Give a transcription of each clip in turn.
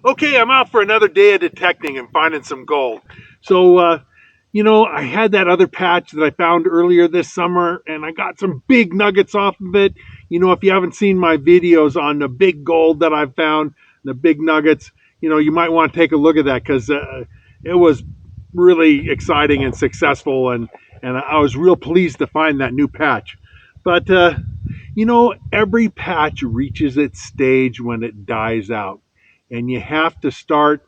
Okay, I'm out for another day of detecting and finding some gold. So, I had that other patch that I found earlier this summer, and I got some big nuggets off of it. If you haven't seen my videos on the big gold that I've found, the big nuggets, you might want to take a look at that because it was really exciting and successful, and I was real pleased to find that new patch. But, every patch reaches its stage when it dies out, and you have to start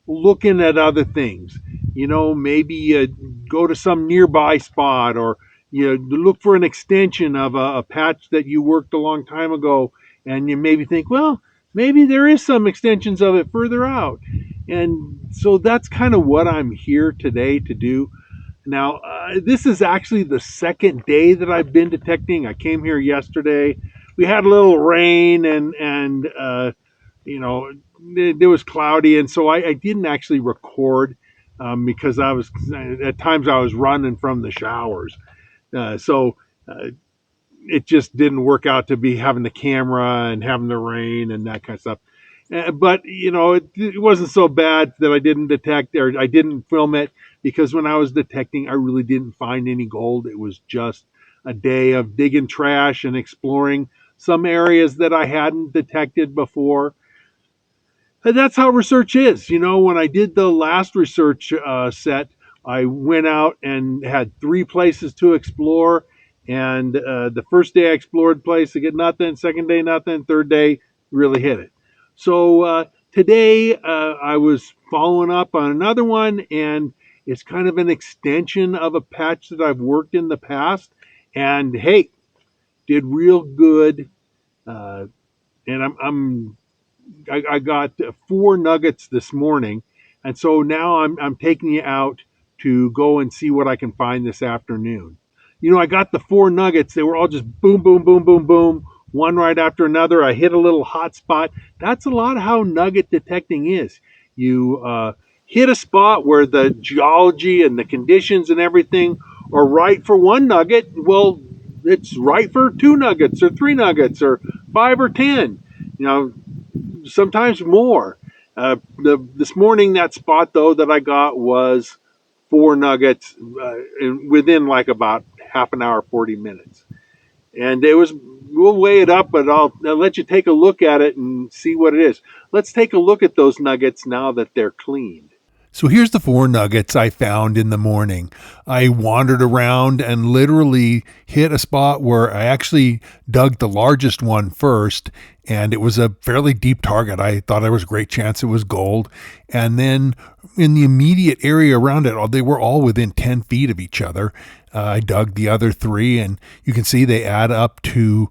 looking at other things. Maybe go to some nearby spot, or look for an extension of a patch that you worked a long time ago, and you maybe think, well, maybe there is some extensions of it further out. And so that's kind of what I'm here today to do. Now, this is actually the second day that I've been detecting. I came here yesterday. We had a little rain, and it was cloudy, and so I didn't actually record because I was at times I was running from the showers. So it just didn't work out to be having the camera and having the rain and that kind of stuff. But it wasn't so bad that I didn't detect, or I didn't film it, because when I was detecting, I really didn't find any gold. It was just a day of digging trash and exploring some areas that I hadn't detected before. And that's how research is. When I did the last research set, I went out and had 3 places to explore. And the first day I explored place, I get nothing. Second day, nothing. Third day, really hit it. So today I was following up on another one, and it's kind of an extension of a patch that I've worked in the past. And hey, did real good. And I got 4 nuggets this morning, and so now I'm taking you out to go and see what I can find this afternoon. I got the 4 nuggets. They were all just boom, boom, boom, boom, boom, one right after another. I hit a little hot spot. That's a lot of how nugget detecting is. You hit a spot where the geology and the conditions and everything are right for one nugget. Well, it's right for 2 nuggets or 3 nuggets or 5 or 10. Sometimes more. This morning, that spot though that I got was 4 nuggets within like about half an hour, 40 minutes, and we'll weigh it up, but I'll let you take a look at it and see what it is. Let's take a look at those nuggets now that they're cleaned. So here's the 4 nuggets I found in the morning. I wandered around and literally hit a spot where I actually dug the largest one first, and it was a fairly deep target. I thought there was a great chance it was gold. And then in the immediate area around it, they were all within 10 feet of each other. I dug the other 3, and you can see they add up to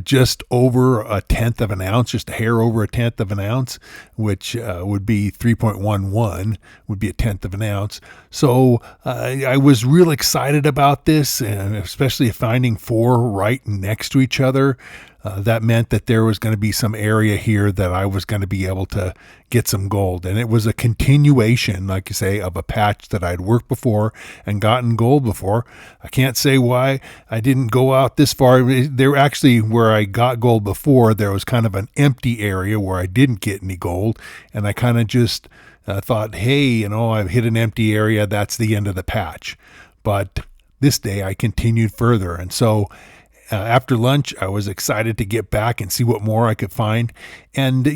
just over 1/10 of an ounce, just a hair over 1/10 of an ounce, which would be 3.11, would be 1/10 of an ounce. So I was real excited about this, and especially finding 4 right next to each other. That meant that there was going to be some area here that I was going to be able to get some gold. And it was a continuation, like you say, of a patch that I'd worked before and gotten gold before. I can't say why I didn't go out this far. There actually, where I got gold before, there was kind of an empty area where I didn't get any gold. And I kind of just thought, hey, I've hit an empty area. That's the end of the patch. But this day I continued further. And so after lunch, I was excited to get back and see what more I could find. And,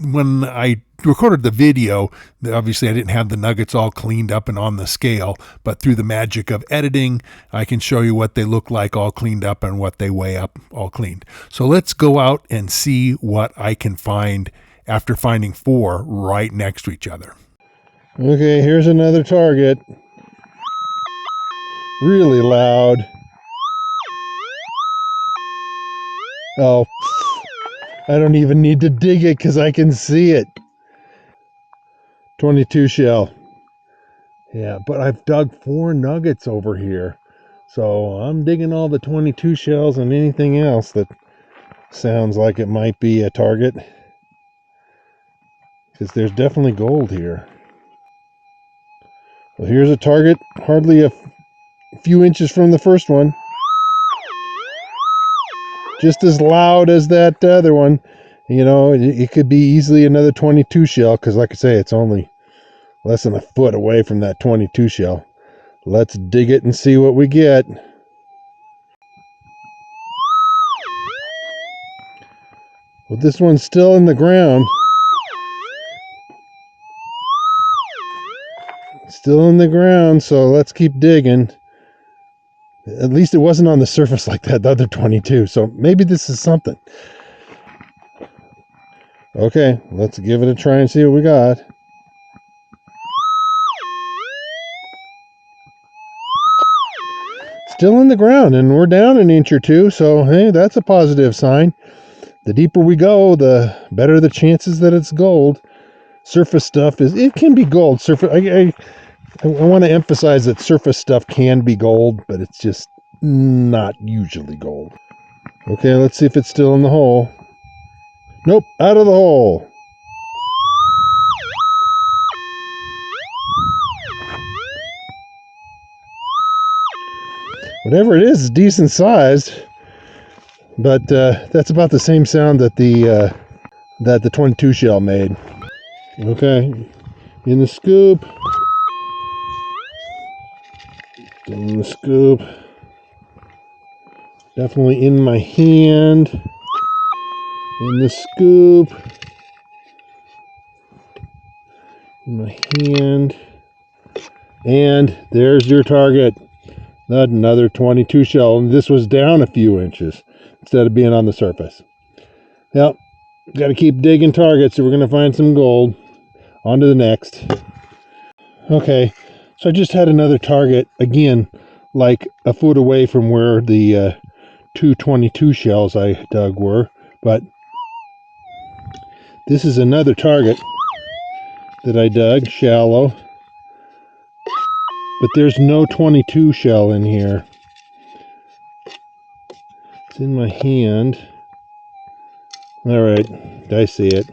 when I recorded the video, obviously I didn't have the nuggets all cleaned up and on the scale, but through the magic of editing, I can show you what they look like all cleaned up and what they weigh up all cleaned. So let's go out and see what I can find after finding 4 right next to each other. Okay, here's another target. Really loud. Oh, I don't even need to dig it because I can see it. 22 shell. Yeah, but I've dug 4 nuggets over here. So I'm digging all the 22 shells and anything else that sounds like it might be a target. Because there's definitely gold here. Well, here's a target, hardly a few inches from the first one. Just as loud as that other one. You know, it could be easily another 22 shell, because like I say, it's only less than a foot away from that 22 shell. Let's dig it and see what we get. Well, this one's still in the ground. Still in the ground, so let's keep digging. At least it wasn't on the surface like that, the other 22, so maybe this is something. Okay, let's give it a try and see what we got. Still in the ground, and we're down an inch or two, so hey, that's a positive sign. The deeper we go, the better the chances that it's gold. Surface stuff it can be gold. I want to emphasize that surface stuff can be gold, but it's just not usually gold. Okay, let's see if it's still in the hole. Nope, out of the hole. Whatever it is decent sized, but that's about the same sound that the 22 shell made. Okay, in the scoop. In the scoop. Definitely in my hand. In the scoop. In my hand. And there's your target. Another 22 shell. And this was down a few inches instead of being on the surface. Yep. Got to keep digging targets, so we're going to find some gold. On to the next. Okay. So I just had another target, again, like a foot away from where the 222 shells I dug were. But this is another target that I dug, shallow. But there's no 22 shell in here. It's in my hand. All right, I see it.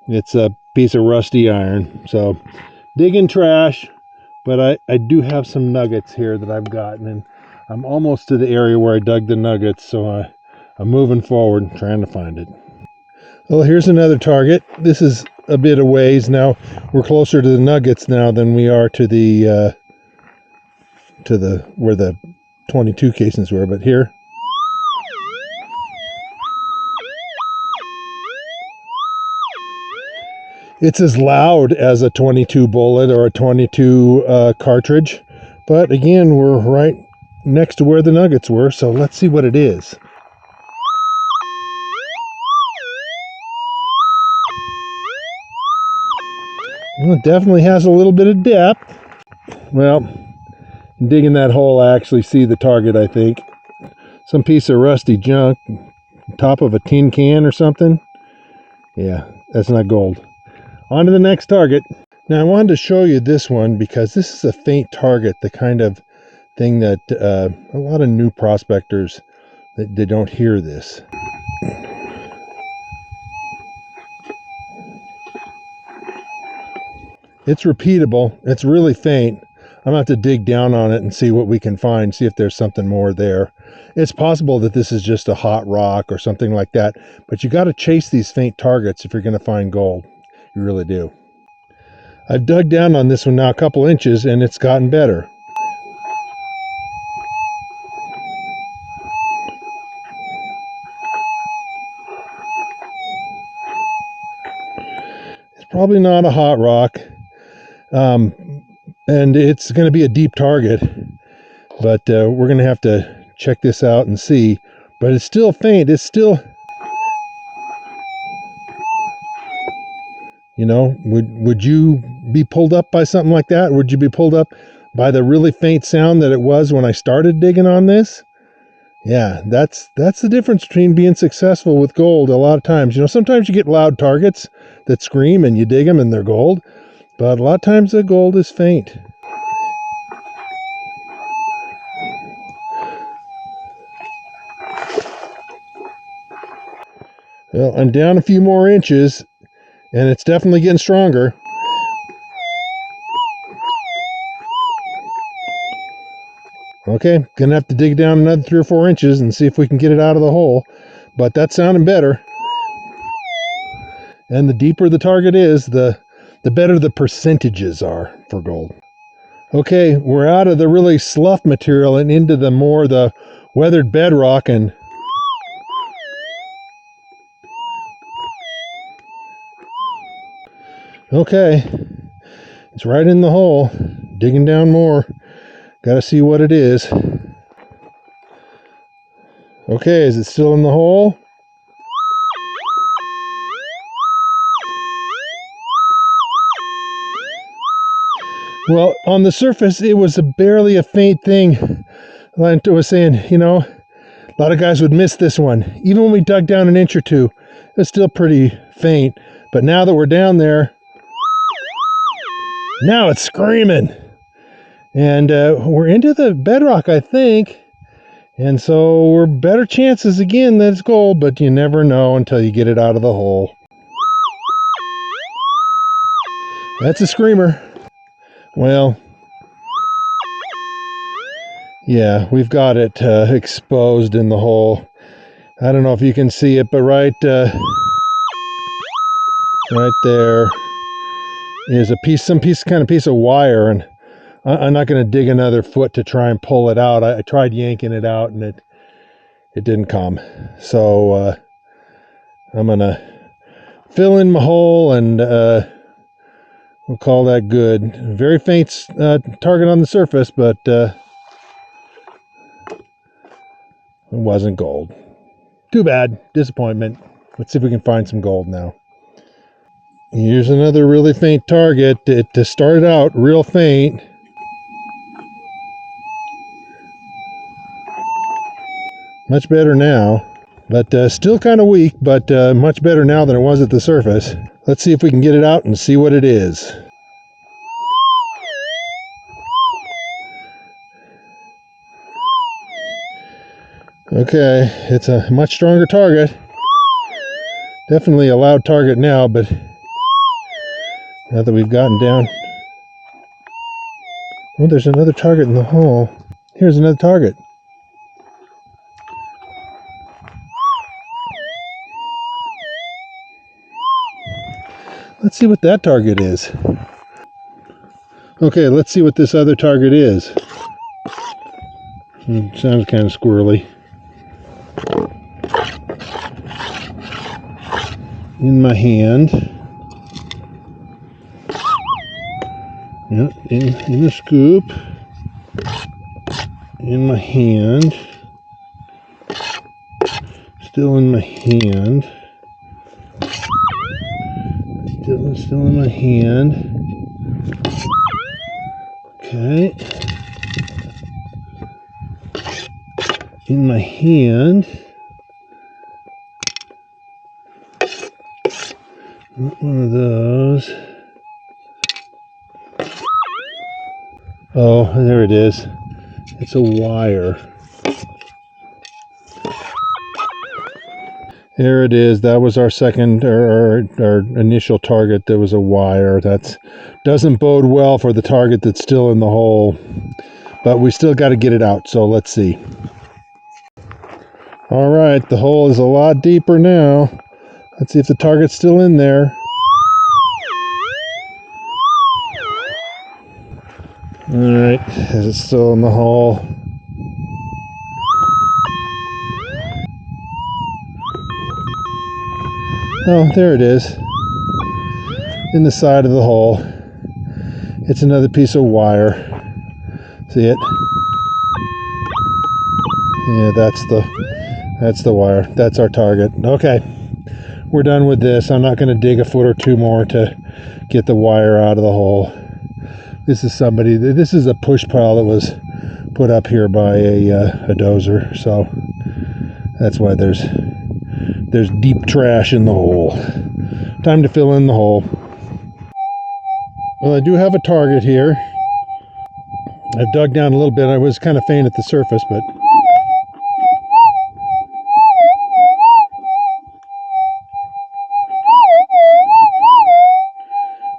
It's a piece of rusty iron. So, digging trash, but I do have some nuggets here that I've gotten, and I'm almost to the area where I dug the nuggets, so I'm moving forward, trying to find it. Well, here's another target. This is a bit of ways now. We're closer to the nuggets now than we are to the where the 22 casings were, but here. It's as loud as a 22 bullet or a 22 cartridge, but again, we're right next to where the nuggets were, so let's see what it is. Well, it definitely has a little bit of depth. Well, digging that hole, I actually see the target, I think. Some piece of rusty junk, top of a tin can or something. Yeah, that's not gold. On to the next target. Now I wanted to show you this one because this is a faint target, the kind of thing that a lot of new prospectors, they don't hear this. It's repeatable. It's really faint. I'm going to have to dig down on it and see what we can find, see if there's something more there. It's possible that this is just a hot rock or something like that, but you got to chase these faint targets if you're going to find gold. You really do. I've dug down on this one now a couple inches and it's gotten better. It's probably not a hot rock. And it's going to be a deep target, but we're going to have to check this out and see. But it's still faint. It's still, you know, would you be pulled up by something like that? Would you be pulled up by the really faint sound that it was when I started digging on this? Yeah, that's the difference between being successful with gold. A lot of times, you know, sometimes you get loud targets that scream and you dig them and they're gold, but a lot of times the gold is faint. Well, I'm down a few more inches, and it's definitely getting stronger. Okay, gonna have to dig down another 3 or 4 inches and see if we can get it out of the hole. But that's sounding better. And the deeper the target is, the better the percentages are for gold. Okay, we're out of the really slough material and into the weathered bedrock, and okay, it's right in the hole. Digging down more. Gotta see what it is. Okay, is it still in the hole? Well, on the surface, it was barely a faint thing. Like I was saying, a lot of guys would miss this one. Even when we dug down an inch or two, it's still pretty faint. But now that we're down there, now it's screaming. And we're into the bedrock, I think. And so we're better chances again that it's gold, but you never know until you get it out of the hole. That's a screamer. Well, yeah, we've got it exposed in the hole. I don't know if you can see it, but right there is some piece of wire, and I'm not going to dig another foot to try and pull it out. I tried yanking it out, and it didn't come. So I'm going to fill in my hole, and we'll call that good. Very faint target on the surface, but it wasn't gold. Too bad. Disappointment. Let's see if we can find some gold now. Here's another really faint target. It started out real faint. Much better now, but still kind of weak, but much better now than it was at the surface. Let's see if we can get it out and see what it is. Okay, it's a much stronger target. Definitely a loud target now, but now that we've gotten down... Oh, there's another target in the hole. Here's another target. Let's see what that target is. Okay, let's see what this other target is. Sounds kind of squirrely. In my hand. Yep, in the scoop. In my hand. Still in my hand. Still in my hand. Okay. In my hand. Not one of those. Oh, there it is. It's a wire. There it is. That was our second, or our initial target. There was a wire. That doesn't bode well for the target that's still in the hole. But we still got to get it out, so let's see. All right, the hole is a lot deeper now. Let's see if the target's still in there. All right, is it still in the hole? Oh, there it is. In the side of the hole. It's another piece of wire. See it? Yeah, that's the wire. That's our target. Okay. We're done with this. I'm not going to dig a foot or two more to get the wire out of the hole. This is a push pile that was put up here by a dozer, so that's why there's deep trash in the hole. Time to fill in the hole. Well, I do have a target here. I've dug down a little bit. I was kind of faint at the surface, but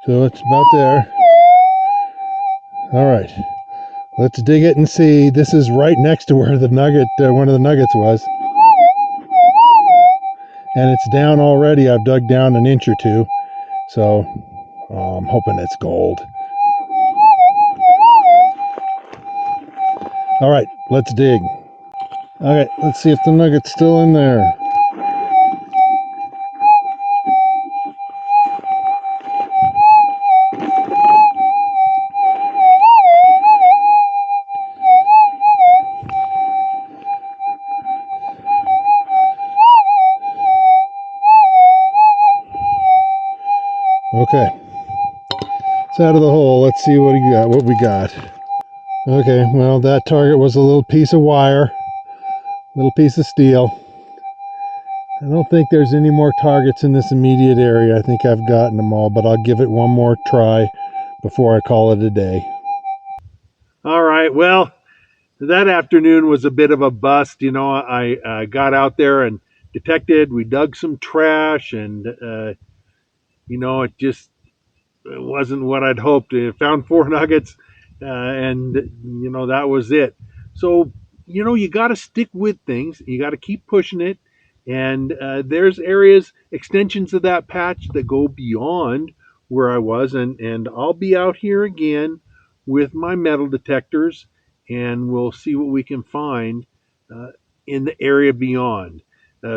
so it's about there. All right, Let's dig it and see. This is right next to where the nugget, one of the nuggets was. And it's down already. I've dug down an inch or two. So I'm hoping it's gold. All right, let's dig. Okay, let's see if the nugget's still in there. Okay, it's out of the hole. Let's see what we got. Okay, well, that target was a little piece of wire, little piece of steel. I don't think there's any more targets in this immediate area. I think I've gotten them all, but I'll give it one more try before I call it a day. All right, well, that afternoon was a bit of a bust. I got out there and detected, we dug some trash, and, it wasn't what I'd hoped. I found 4 nuggets, and that was it. So you got to stick with things. You got to keep pushing it, and there's areas, extensions of that patch that go beyond where I was, and I'll be out here again with my metal detectors, and we'll see what we can find uh, in the area beyond.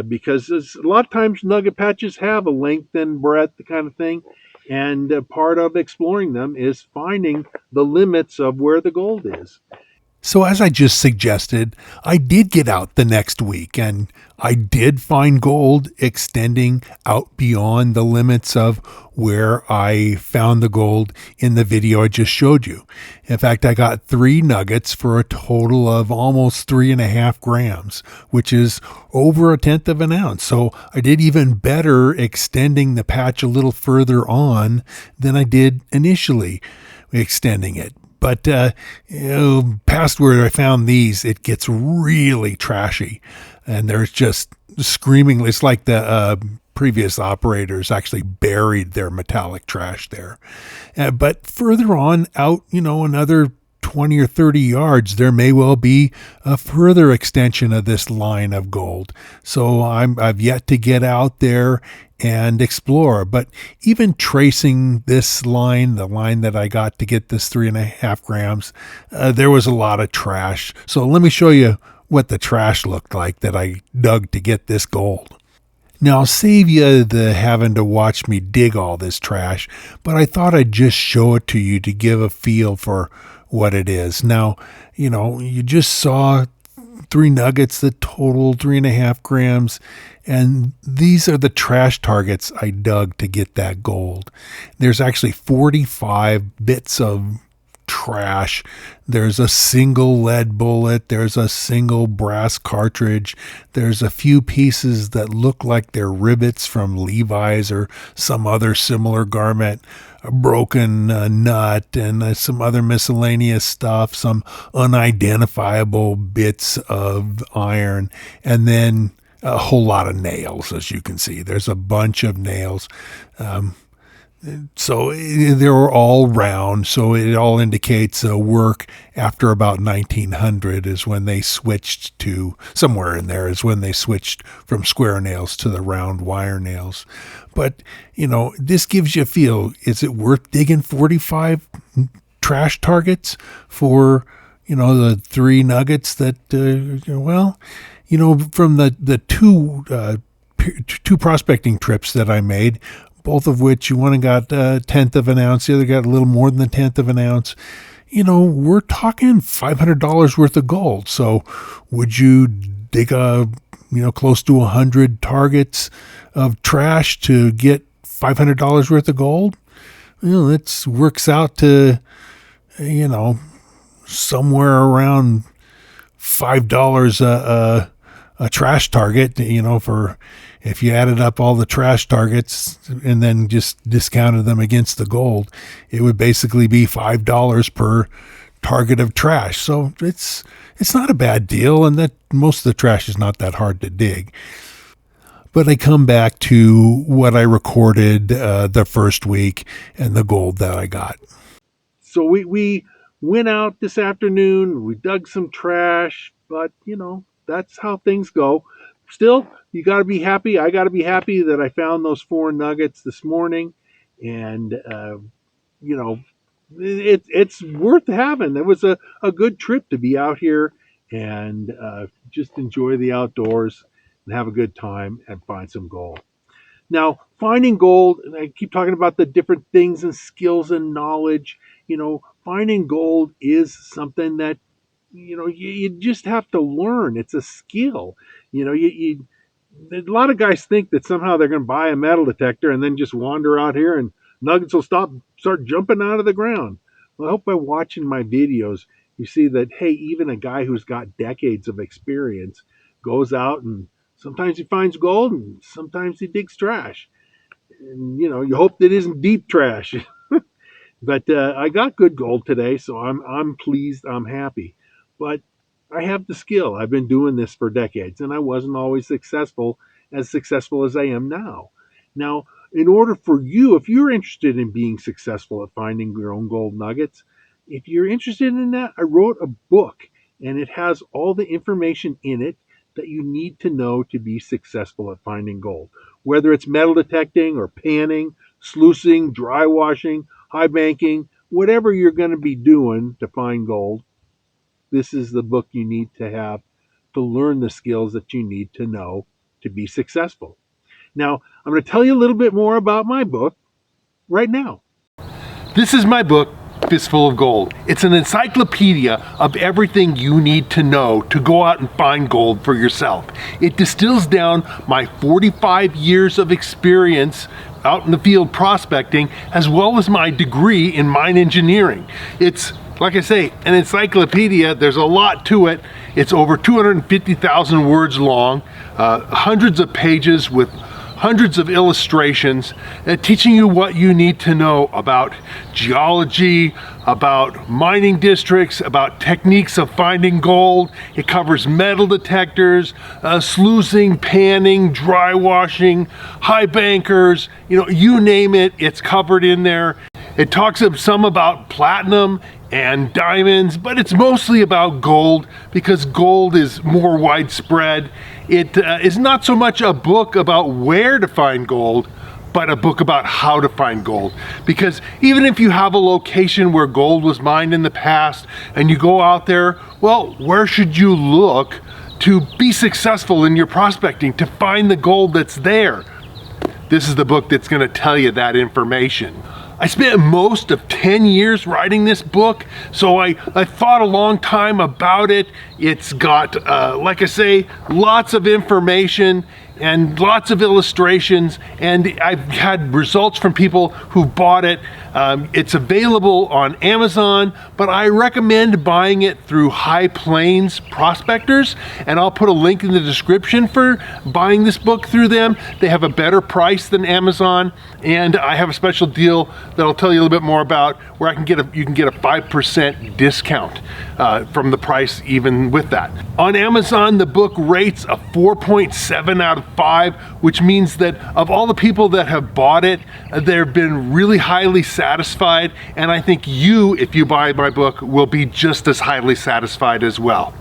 Because a lot of times nugget patches have a length and breadth kind of thing, and part of exploring them is finding the limits of where the gold is. So, as I just suggested, I did get out the next week and I did find gold extending out beyond the limits of where I found the gold in the video I just showed you. In fact, I got 3 nuggets for a total of almost 3.5 grams, which is over 1/10 of an ounce. So, I did even better extending the patch a little further on than I did initially extending it. But past where I found these, it gets really trashy, and there's just screaming. It's like the previous operators actually buried their metallic trash there. But further on out, another 20 or 30 yards, there may well be a further extension of this line of gold. So I've yet to get out there and explore. But even tracing this line, the line that I got to get this 3.5 grams, there was a lot of trash. So let me show you what the trash looked like that I dug to get this gold. Now, I'll save you the having to watch me dig all this trash, but I thought I'd just show it to you to give a feel for what it is. Now, you just saw 3 nuggets that total 3.5 grams, and these are the trash targets I dug to get that gold. There's actually 45 bits of trash. There's a single lead bullet. There's a single brass cartridge. There's a few pieces that look like they're rivets from Levi's or some other similar garment, a broken nut, and some other miscellaneous stuff, some unidentifiable bits of iron, and then a whole lot of nails, as you can see. There's a bunch of nails. So they were all round, so it all indicates work after about 1900 is when they switched to, somewhere in there is when they switched from square nails to the round wire nails. But, this gives you a feel. Is it worth digging 45 trash targets for, the 3 nuggets that, from the two prospecting trips that I made, both of which one got 1/10 of an ounce, the other got a little more than 1/10 of an ounce. We're talking $500 worth of gold. So would you dig close to 100 targets of trash to get $500 worth of gold? It works out to, somewhere around $5 a trash target, for, if you added up all the trash targets and then just discounted them against the gold, it would basically be $5 per target of trash. So it's not a bad deal, and that most of the trash is not that hard to dig. But I come back to what I recorded the first week and the gold that I got. So we went out this afternoon. We dug some trash, but that's how things go. Still, you got to be happy. I got to be happy that I found those 4 nuggets this morning, and you know, it's worth having. It was a good trip to be out here and just enjoy the outdoors and have a good time and find some gold. Now, finding gold, and I keep talking about the different things and skills and knowledge, finding gold is something that, you just have to learn. It's a skill. A lot of guys think that somehow they're going to buy a metal detector and then just wander out here and nuggets will start jumping out of the ground. Well, I hope by watching my videos, you see that, hey, even a guy who's got decades of experience goes out and sometimes he finds gold and sometimes he digs trash. And, you hope that isn't deep trash. But I got good gold today, so I'm pleased. I'm happy. But I have the skill. I've been doing this for decades, and I wasn't always successful as I am now. Now, in order for you, if you're interested in being successful at finding your own gold nuggets, if you're interested in that, I wrote a book, and it has all the information in it that you need to know to be successful at finding gold. Whether it's metal detecting or panning, sluicing, dry washing, high banking, whatever you're going to be doing to find gold, this is the book you need to have to learn the skills that you need to know to be successful. Now, I'm going to tell you a little bit more about my book right now. This is my book, Fistful of Gold. It's an encyclopedia of everything you need to know to go out and find gold for yourself. It distills down my 45 years of experience out in the field prospecting, as well as my degree in mine engineering. It's, like I say, an encyclopedia. There's a lot to it. It's over 250,000 words long, hundreds of pages with hundreds of illustrations, teaching you what you need to know about geology, about mining districts, about techniques of finding gold. It covers metal detectors, sluicing, panning, dry washing, high bankers, you name it, it's covered in there. It talks some about platinum and diamonds, but it's mostly about gold because gold is more widespread. It is not so much a book about where to find gold, but a book about how to find gold. Because even if you have a location where gold was mined in the past and you go out there, well, where should you look to be successful in your prospecting, to find the gold that's there? This is the book that's going to tell you that information. I spent most of 10 years writing this book, so I thought a long time about it. It's got, like I say, lots of information and lots of illustrations, and I've had results from people who bought it. It's available on Amazon, but I recommend buying it through High Plains Prospectors, and I'll put a link in the description for buying this book through them. They have a better price than Amazon, and I have a special deal that I'll tell you a little bit more about, where you can get a 5% discount from the price even with that. On Amazon, the book rates a 4.7 out of 5, which means that of all the people that have bought it, they've been really highly satisfied, and I think you, if you buy my book, will be just as highly satisfied as well.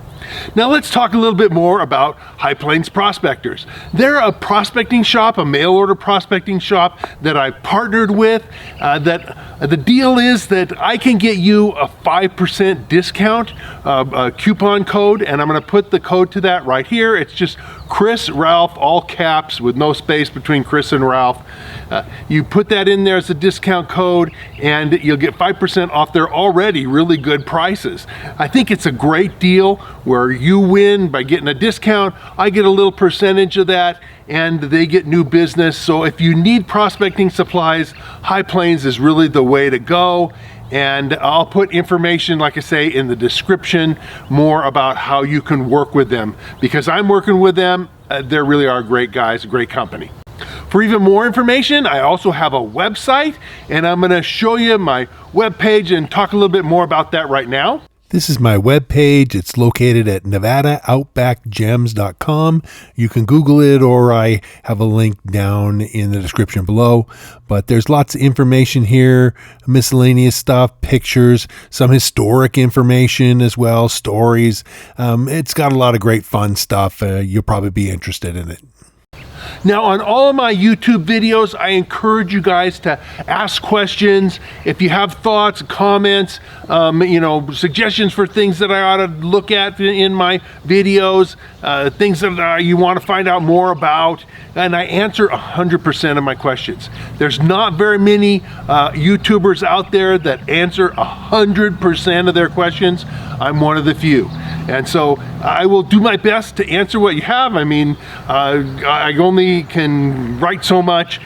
Now let's talk a little bit more about High Plains Prospectors. They're a prospecting shop, a mail order prospecting shop that I've partnered with. The deal is that I can get you a 5% discount, a coupon code, and I'm going to put the code to that right here. It's just Chris Ralph, all caps with no space between Chris and Ralph. You put that in there as a discount code and you'll get 5% off their already really good prices. I think it's a great deal where you win by getting a discount, I get a little percentage of that, and they get new business. So if you need prospecting supplies, High Plains is really the way to go. And I'll put information, like I say, in the description more about how you can work with them, because I'm working with them. They really are great guys, great company. For even more information, I also have a website, and I'm going to show you my webpage and talk a little bit more about that right now. This is my webpage. It's located at nevadaoutbackgems.com. You can Google it, or I have a link down in the description below. But there's lots of information here, miscellaneous stuff, pictures, some historic information as well, stories. It's got a lot of great fun stuff. You'll probably be interested in it. Now, on all of my YouTube videos, I encourage you guys to ask questions. If you have thoughts, comments, suggestions for things that I ought to look at in my videos, things that you want to find out more about, and I answer 100% of my questions. There's not very many YouTubers out there that answer 100% of their questions. I'm one of the few. And so I will do my best to answer what you have. I mean, I only can write so much.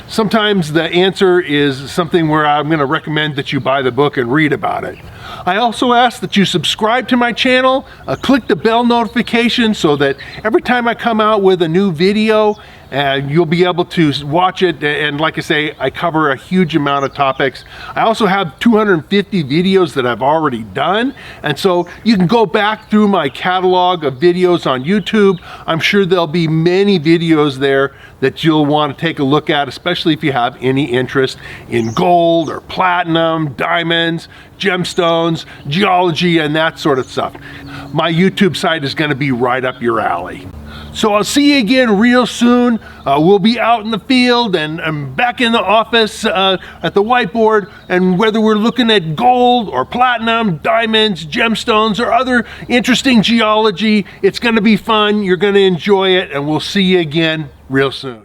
Sometimes the answer is something where I'm going to recommend that you buy the book and read about it. I also ask that you subscribe to my channel, click the bell notification so that every time I come out with a new video, you'll be able to watch it. And like I say, I cover a huge amount of topics. I also have 250 videos that I've already done. And so you can go back through my catalog of videos on YouTube. I'm sure there'll be many videos there that you'll want to take a look at, especially if you have any interest in gold or platinum, diamonds, gemstones, geology, and that sort of stuff. My YouTube site is going to be right up your alley. So I'll see you again real soon. We'll be out in the field and back in the office at the whiteboard, and whether we're looking at gold or platinum, diamonds, gemstones, or other interesting geology, it's going to be fun. You're going to enjoy it, and we'll see you again real soon.